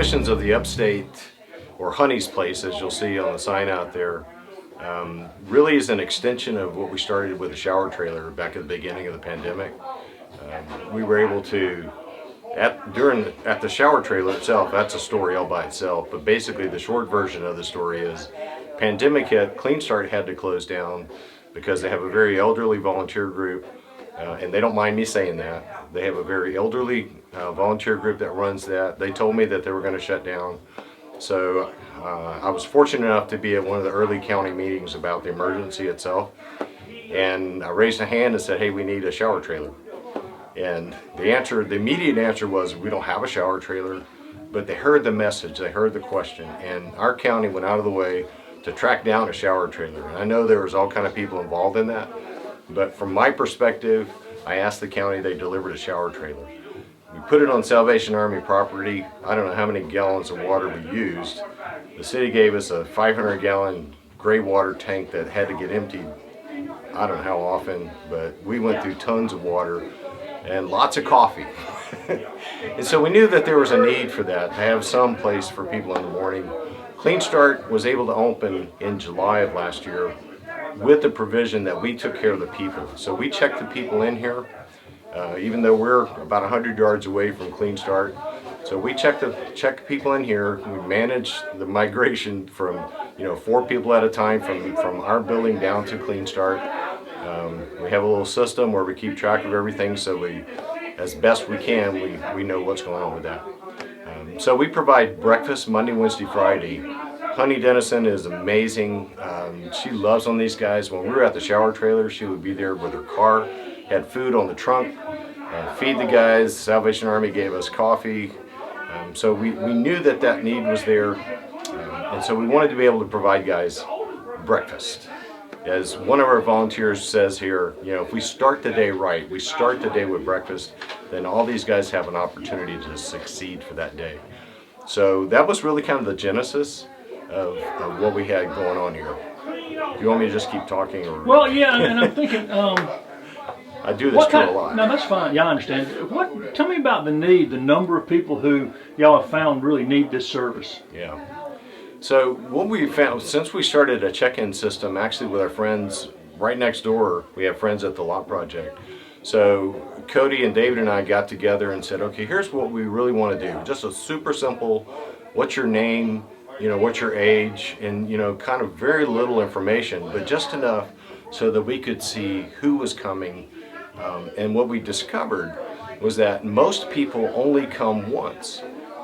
Missions of the Upstate, or Honey's Place, as you'll see on the sign out there, really is an extension of what we started with a shower trailer back at the beginning of the pandemic. We were able to, at the shower trailer itself, that's a story all by itself, but basically the short version of the story is pandemic hit, Clean Start had to close down because they have a very elderly volunteer group, and they don't mind me saying that. They have a very elderly volunteer group that runs that. They told me that they were going to shut down. So I was fortunate enough to be at one of the early county meetings about the emergency itself. And I raised a hand and said, hey, we need a shower trailer. And the immediate answer was, we don't have a shower trailer. But they heard the message, they heard the question. And our county went out of the way to track down a shower trailer. And I know there was all kind of people involved in that. But from my perspective, I asked the county, they delivered a shower trailer. We put it on Salvation Army property. I don't know how many gallons of water we used. The city gave us a 500-gallon gray water tank that had to get emptied. I don't know how often, but we went through tons of water and lots of coffee. And so we knew that there was a need for that, to have some place for people in the morning. Clean Start was able to open in July of last year with the provision that we took care of the people. So we checked the people in here. Even though we're about 100 yards away from Clean Start. So we check people in here. We manage the migration from 4 people at a time from our building down to Clean Start. We have a little system where we keep track of everything, so we, as best we can, we know what's going on with that. So we provide breakfast Monday, Wednesday, Friday. Honey Denison is amazing. She loves on these guys. When we were at the shower trailer, she would be there with her car, had food on the trunk, feed the guys. Salvation Army gave us coffee. So we knew that need was there. And so we wanted to be able to provide guys breakfast. As one of our volunteers says here, if we start the day right, we start the day with breakfast, then all these guys have an opportunity to succeed for that day. So that was really kind of the genesis of what we had going on here. Do you want me to just keep talking? Or? Well, yeah, and I'm thinking... I do this a lot. No, that's fine. Yeah, I understand. Tell me about the number of people who y'all have found really need this service. Yeah. So what we found, since we started a check-in system, actually with our friends right next door, we have friends at the Lot Project. So Cody and David and I got together and said, okay, here's what we really want to do. Just a super simple, what's your name, what's your age, and kind of very little information, but just enough so that we could see who was coming. And what we discovered was that most people only come once.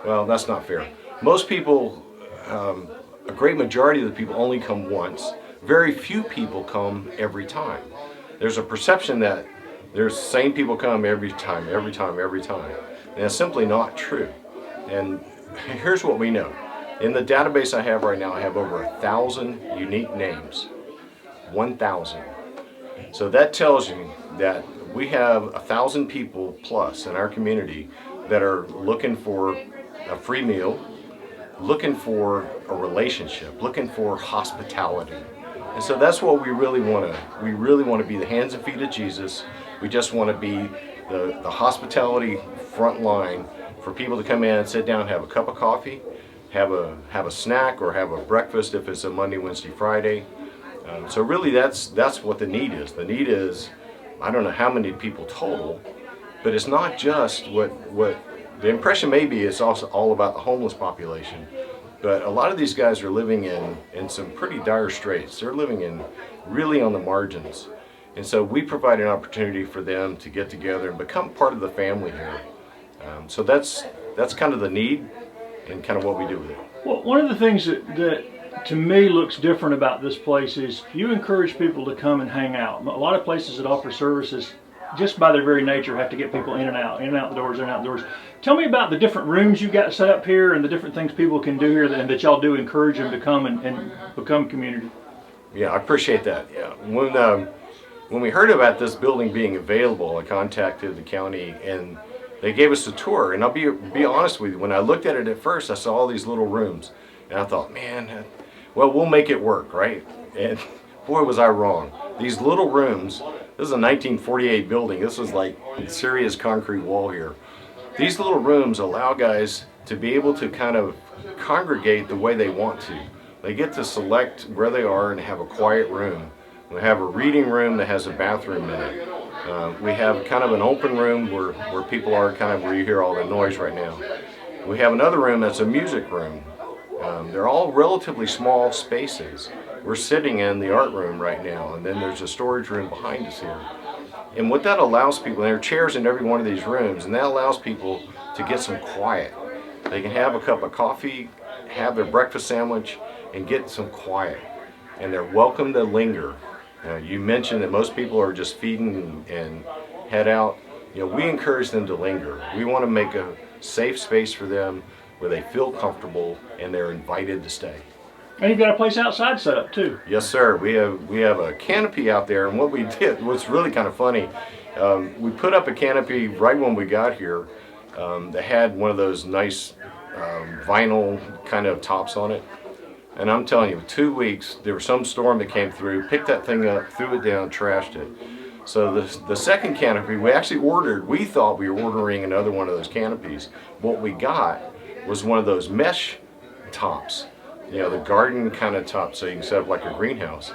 Well, that's not fair. Most people, a great majority of the people only come once. Very few people come every time. There's a perception that there's same people come every time. And that's simply not true. And here's what we know. In the database I have right now, I have over 1,000 unique names. 1,000. So that tells you that we have 1,000 people plus in our community that are looking for a free meal, looking for a relationship, looking for hospitality. And so that's what we really want to be, the hands and feet of Jesus. We just want to be the hospitality front line for people to come in and sit down, have a cup of coffee, have a snack, or have a breakfast if it's a Monday, Wednesday, Friday. So really that's what the need is. The need is, I don't know how many people total, but it's not just what the impression may be, it's also all about the homeless population. But a lot of these guys are living in some pretty dire straits. They're living really on the margins. And so we provide an opportunity for them to get together and become part of the family here. So that's kind of the need and kind of what we do with it. Well, one of the things that to me looks different about this place is you encourage people to come and hang out. A lot of places that offer services, just by their very nature, have to get people in and out the doors, in and out the doors. Tell me about the different rooms you got set up here and the different things people can do here, and that y'all do encourage them to come and become community. Yeah, I appreciate that. Yeah, when we heard about this building being available, I contacted the county and they gave us a tour. And I'll be honest with you, when I looked at it at first, I saw all these little rooms, and I thought, man, well, we'll make it work, right? And boy, was I wrong. These little rooms, this is a 1948 building. This was like serious concrete wall here. These little rooms allow guys to be able to kind of congregate the way they want to. They get to select where they are and have a quiet room. We have a reading room that has a bathroom in it. We have kind of an open room where people are kind of where you hear all the noise right now. We have another room that's a music room. They're all relatively small spaces. We're sitting in the art room right now, and then there's a storage room behind us here. And what that allows people, and there are chairs in every one of these rooms, and that allows people to get some quiet. They can have a cup of coffee, have their breakfast sandwich, and get some quiet. And they're welcome to linger. You mentioned that most people are just feeding and head out. We encourage them to linger. We want to make a safe space for them where they feel comfortable and they're invited to stay. And you've got a place outside set up too. Yes, sir. We have a canopy out there, and what we did was really kind of funny. We put up a canopy right when we got here that had one of those nice vinyl kind of tops on it. And I'm telling you, 2 weeks, there was some storm that came through, picked that thing up, threw it down, trashed it. So the second canopy, we actually ordered, we thought we were ordering another one of those canopies. What we got was one of those mesh tops, the garden kind of top, so you can set up like a greenhouse.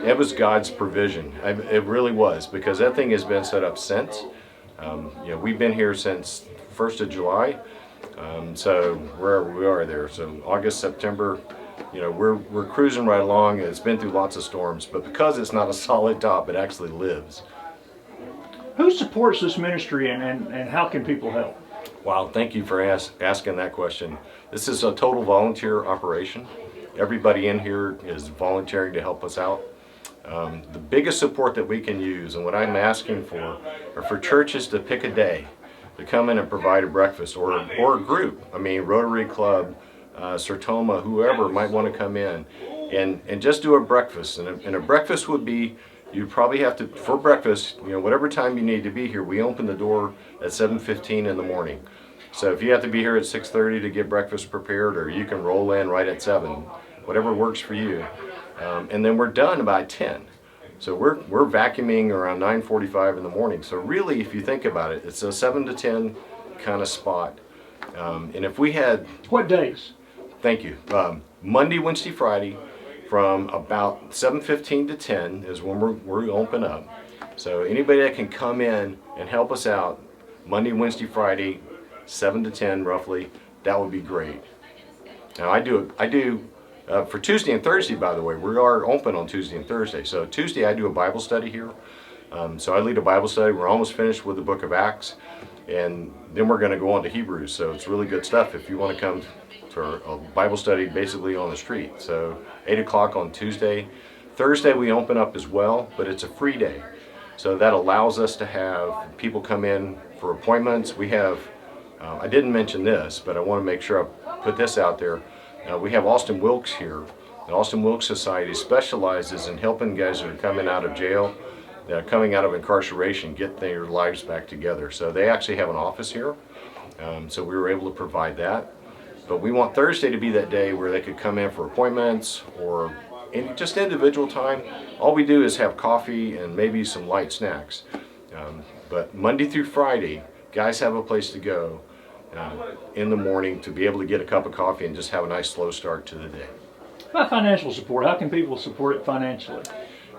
It was God's provision. It really was, because that thing has been set up since. We've been here since 1st of July, so wherever we are there. So August, September, we're cruising right along. It's been through lots of storms, but because it's not a solid top, it actually lives. Who supports this ministry, and how can people help? Wow, thank you for asking that question. This is a total volunteer operation. Everybody in here is volunteering to help us out. The biggest support that we can use, and what I'm asking for, are for churches to pick a day to come in and provide a breakfast, or a group. Rotary Club, Sertoma, whoever might want to come in and just do a breakfast. And a breakfast would be, you probably have to, for breakfast, whatever time you need to be here, we open the door at 7:15 in the morning. So if you have to be here at 6:30 to get breakfast prepared, or you can roll in right at 7, whatever works for you. And then we're done by 10. So we're vacuuming around 9:45 in the morning. So really, if you think about it, it's a 7 to 10 kind of spot. And if we had... What days? Thank you. Monday, Wednesday, Friday, from about 7:15 to 10 is when we open up. So anybody that can come in and help us out, Monday, Wednesday, Friday, 7 to 10 roughly, that would be great. Now I do for Tuesday and Thursday, by the way, we are open on Tuesday and Thursday. So Tuesday I do a Bible study here. So I lead a Bible study. We're almost finished with the book of Acts, and then we're going to go on to Hebrews. So it's really good stuff if you want to come to a Bible study basically on the street. So 8 o'clock on Tuesday. Thursday we open up as well, but it's a free day. So that allows us to have people come in for appointments. We have, I didn't mention this, but I want to make sure I put this out there. We have Austin Wilkes here. The Austin Wilkes Society specializes in helping guys that are coming out of jail, coming out of incarceration, get their lives back together. So they actually have an office here. So we were able to provide that. But we want Thursday to be that day where they could come in for appointments or just individual time. All we do is have coffee and maybe some light snacks. But Monday through Friday, guys have a place to go in the morning to be able to get a cup of coffee and just have a nice slow start to the day. About financial support, how can people support it financially?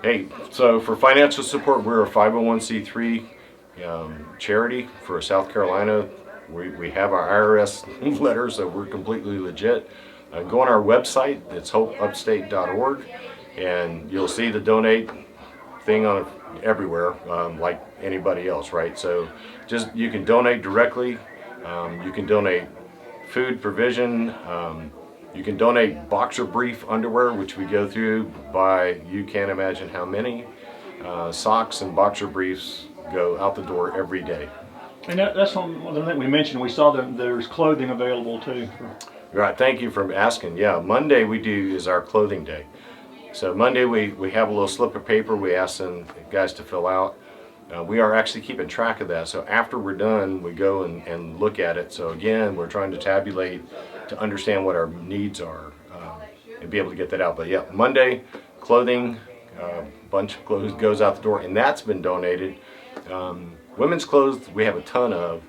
Hey, so for financial support, we're a 501c3 charity for South Carolina. We have our IRS letter, so we're completely legit. Go on our website, it's hopeupstate.org, and you'll see the donate thing on everywhere, like anybody else, right? So just, you can donate directly. You can donate food provision. You can donate boxer brief underwear, which we go through by, you can't imagine how many. Socks and boxer briefs go out the door every day. And that's one thing we mentioned. We saw that there's clothing available too. Right, thank you for asking. Yeah, Monday is our clothing day. So Monday we have a little slip of paper we ask them guys to fill out. We are actually keeping track of that. So after we're done, we go and look at it. So again, we're trying to tabulate to understand what our needs are and be able to get that out. But yeah, Monday, clothing, bunch of clothes goes out the door, and that's been donated. Women's clothes we have a ton of.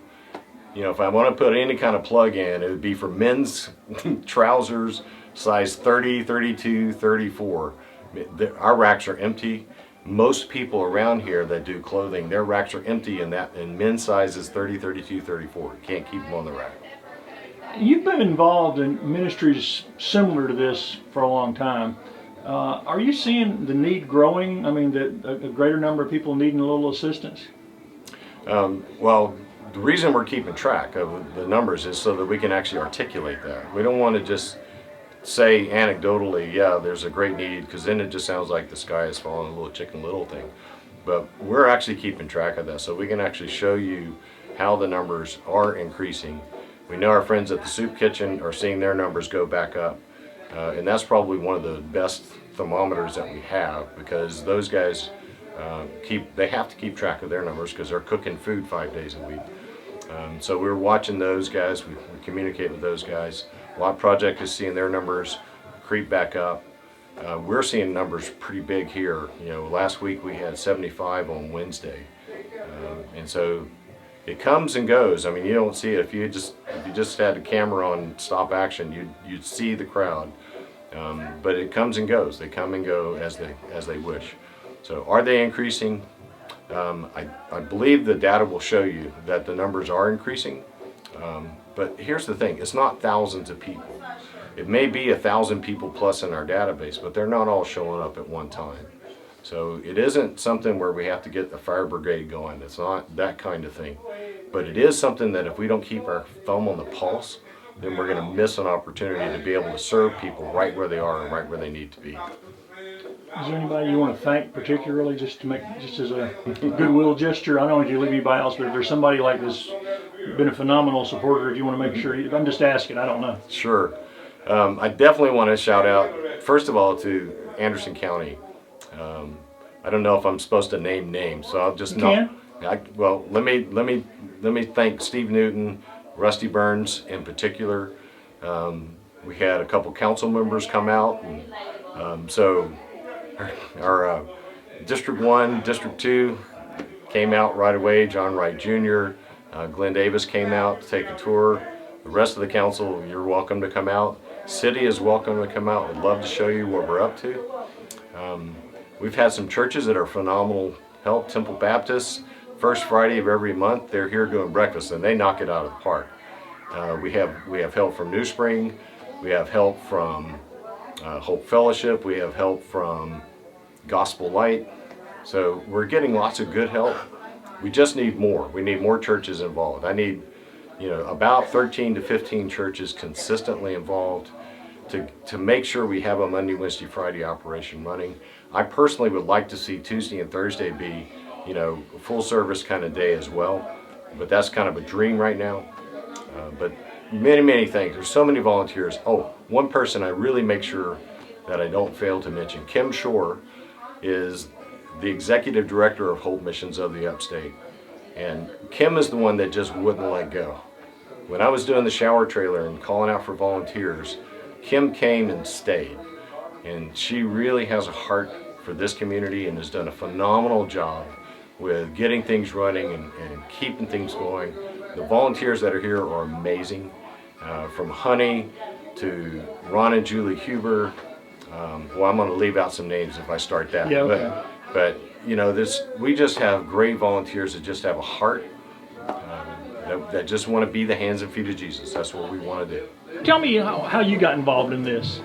if I want to put any kind of plug in, it would be for men's trousers, size 30, 32, 34. Our racks are empty. Most people around here that do clothing, their racks are empty, and men's size is 30, 32, 34. You can't keep them on the rack. You've been involved in ministries similar to this for a long time. Are you seeing the need growing? I mean, a greater number of people needing a little assistance? Well, the reason we're keeping track of the numbers is so that we can actually articulate that. We don't want to just say anecdotally, yeah, there's a great need, because then it just sounds like the sky is falling, a little Chicken Little thing. But we're actually keeping track of that, so we can actually show you how the numbers are increasing. We know our friends at the soup kitchen are seeing their numbers go back up, and that's probably one of the best thermometers that we have, because those guys they have to keep track of their numbers because they're cooking food 5 days a week. So we're watching those guys. We communicate with those guys. Lot Project is seeing their numbers creep back up. We're seeing numbers pretty big here. Last week we had 75 on Wednesday, and so it comes and goes. I mean, you don't see it if you just had a camera on stop action, you'd see the crowd. But it comes and goes. They come and go as they wish. So are they increasing? I believe the data will show you that the numbers are increasing. But here's the thing, it's not thousands of people. It may be 1,000 people plus in our database, but they're not all showing up at one time. So it isn't something where we have to get the fire brigade going. It's not that kind of thing. But it is something that if we don't keep our thumb on the pulse, then we're going to miss an opportunity to be able to serve people right where they are and right where they need to be. Is there anybody you want to thank particularly, just as a goodwill gesture? I don't want you to leave anybody else, but if there's somebody like this, been a phenomenal supporter, if you want to make sure, I'm just asking, I don't know. Sure. I definitely want to shout out, first of all, to Anderson County. I don't know if I'm supposed to name names, so I'll just let me thank Steve Newton, Rusty Burns in particular. We had a couple council members come out, and so our District 1, District 2 came out right away. John Wright Jr., Glenn Davis came out to take a tour. The rest of the council, you're welcome to come out. City is welcome to come out. We'd love to show you what we're up to. We've had some churches that are phenomenal help. Temple Baptist, first Friday of every month, they're here doing breakfast, and they knock it out of the park. We have help from New Spring. We have help from Hope Fellowship. We have help from Gospel Light. So we're getting lots of good help. We just need more. We need more churches involved. I need, about 13 to 15 churches consistently involved to make sure we have a Monday, Wednesday, Friday operation running. I personally would like to see Tuesday and Thursday be, a full service kind of day as well. But that's kind of a dream right now. But many, many things. There's so many volunteers. Oh, one person I really make sure that I don't fail to mention. Kim Shore is the executive director of Hope Missions of the Upstate. And Kim is the one that just wouldn't let go. When I was doing the shower trailer and calling out for volunteers, Kim came and stayed. And she really has a heart for this community and has done a phenomenal job with getting things running and keeping things going. The volunteers that are here are amazing, from Honey to Ron and Julie Huber. I'm going to leave out some names if I start that. Yeah, okay. But we just have great volunteers that just have a heart, that just want to be the hands and feet of Jesus. That's what we want to do. Tell me how you got involved in this.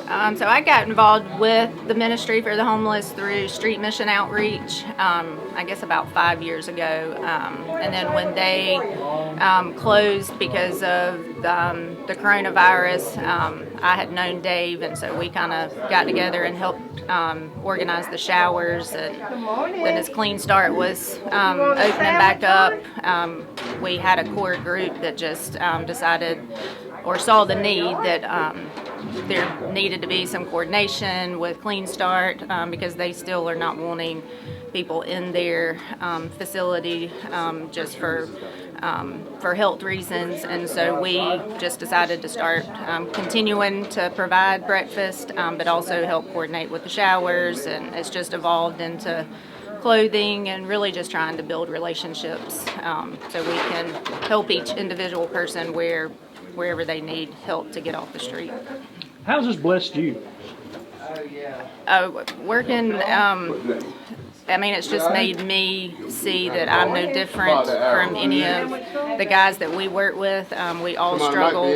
So I got involved with the Ministry for the Homeless through Street Mission Outreach, I guess about 5 years ago. And then when they closed because of the coronavirus, I had known Dave, and so we kind of got together and helped organize the showers. And then as Clean Start was opening back up, we had a core group that just decided or saw the need that there needed to be some coordination with Clean Start because they still are not wanting people in their facility just for for health reasons, and so we just decided to start continuing to provide breakfast, but also help coordinate with the showers, and it's just evolved into clothing and really just trying to build relationships so we can help each individual person wherever they need help to get off the street. How's this blessed you? Working, I mean, it's just made me see that I'm no different from any of the guys that we work with. We all struggle.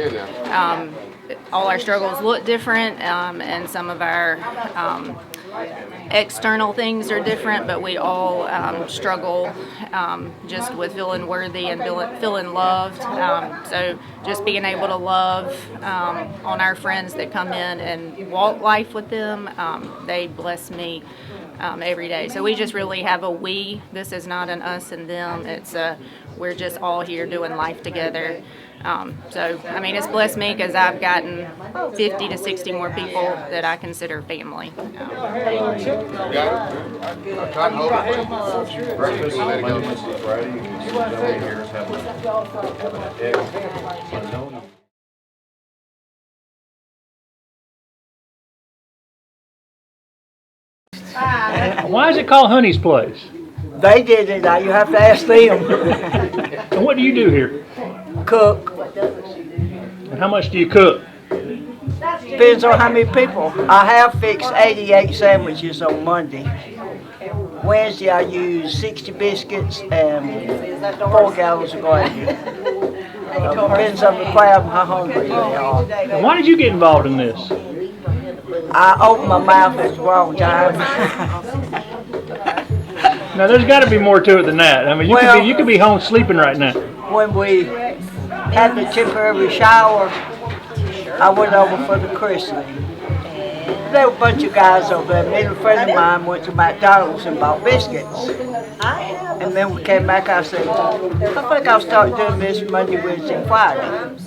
All our struggles look different, and some of our external things are different, but we all struggle just with feeling worthy and feeling loved. So just being able to love on our friends that come in and walk life with them, they bless me every day. So we just really have a we. This is not an us and them. It's we're just all here doing life together. So, I mean, it's blessed me because I've gotten 50 to 60 more people that I consider family. Why is it called Honey's Place? They did it. Now you have to ask them. And what do you do here? Cook. And how much do you cook? Depends on how many people. I have fixed 88 sandwiches on Monday. Wednesday I use 60 biscuits and 4 gallons of gravy. Depends on the crowd and how hungry they are. And why did you get involved in this? I opened my mouth at the wrong time. Now, there's got to be more to it than that. I mean, you could be home sleeping right now. When we had the temporary shower, I went over for the christening. There were a bunch of guys over there. Me and a friend of mine went to McDonald's and bought biscuits. And then we came back, I said, I think I'll start doing this Monday, Wednesday, and Friday.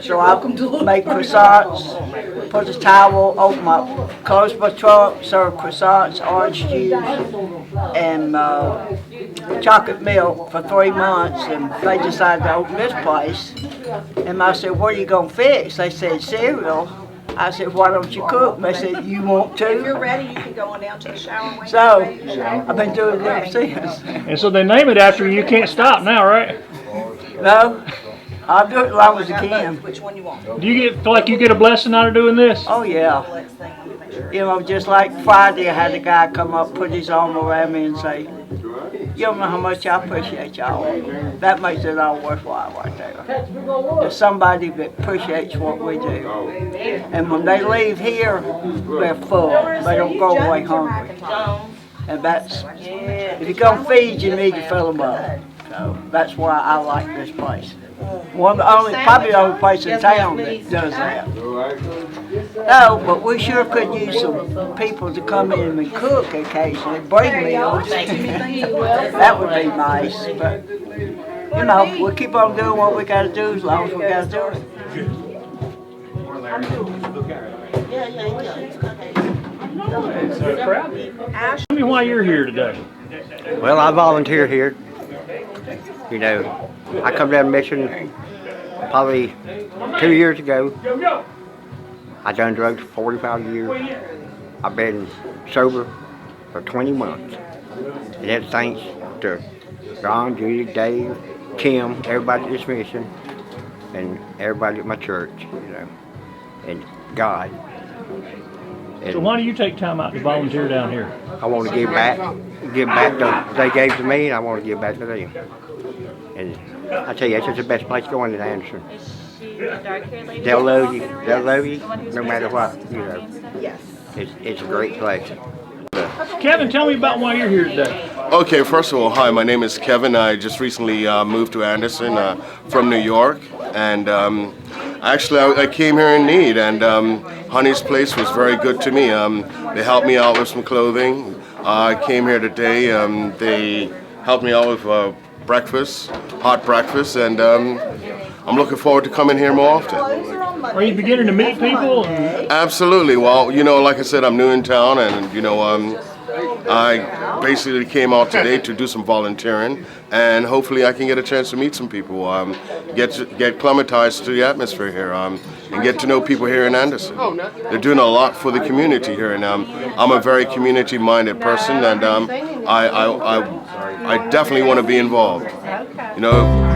So I make croissants, put a towel, close my trunk, serve croissants, orange juice, and chocolate milk for 3 months. And they decided to open this place. And I said, what are you going to fix? They said, cereal. I said, why don't you cook? And they said, you want to? If you're ready, you can go on down to the shower. So, I've been doing it ever since. And so they name it after you. You can't stop now, right? No, I'll do it as long as I can. Which one you want? Do you feel like you get a blessing out of doing this? Oh, yeah. You know, just like Friday, I had a guy come up, put his arm around me and say, you don't know how much I appreciate y'all. That makes it all worthwhile right there. There's somebody that appreciates what we do. And when they leave here, they're full. They don't go away hungry. And that's, if you're going to feed, you need to fill them up. So that's why I like this place. Probably the only place in town that does that. No, but we sure could use some people to come in and cook occasionally, bring meals. That would be nice, but you know, we'll keep on doing what we got to do as long as we got to do it. Tell me why you're here today. Well, I volunteer here. You know, I come down mission probably 2 years ago. I done drugs for 45 years. I've been sober for 20 months. And that's thanks to Ron, Judy, Dave, Kim, everybody at this mission, and everybody at my church, you know, and God. And So why do you take time out to volunteer down here? I want to give back what they gave to me, and I want to give back to them. And I tell you, it's just the best place going in Anderson. They'll love you no matter what, you know. It's a great place. Kevin, tell me about why you're here today. Okay, first of all, hi, my name is Kevin. I just recently moved to Anderson from New York, and actually I came here in need, and Honey's Place was very good to me. They helped me out with some clothing. I came here today. They helped me out with breakfast, hot breakfast, and I'm looking forward to coming here more often. Are you beginning to meet people? Absolutely. Well, you know, like I said, I'm new in town, and you know, I basically came out today to do some volunteering, and hopefully I can get a chance to meet some people, get acclimatized to the atmosphere here, and get to know people here in Anderson. They're doing a lot for the community here, and I'm a very community-minded person, and I definitely want to be involved. You know,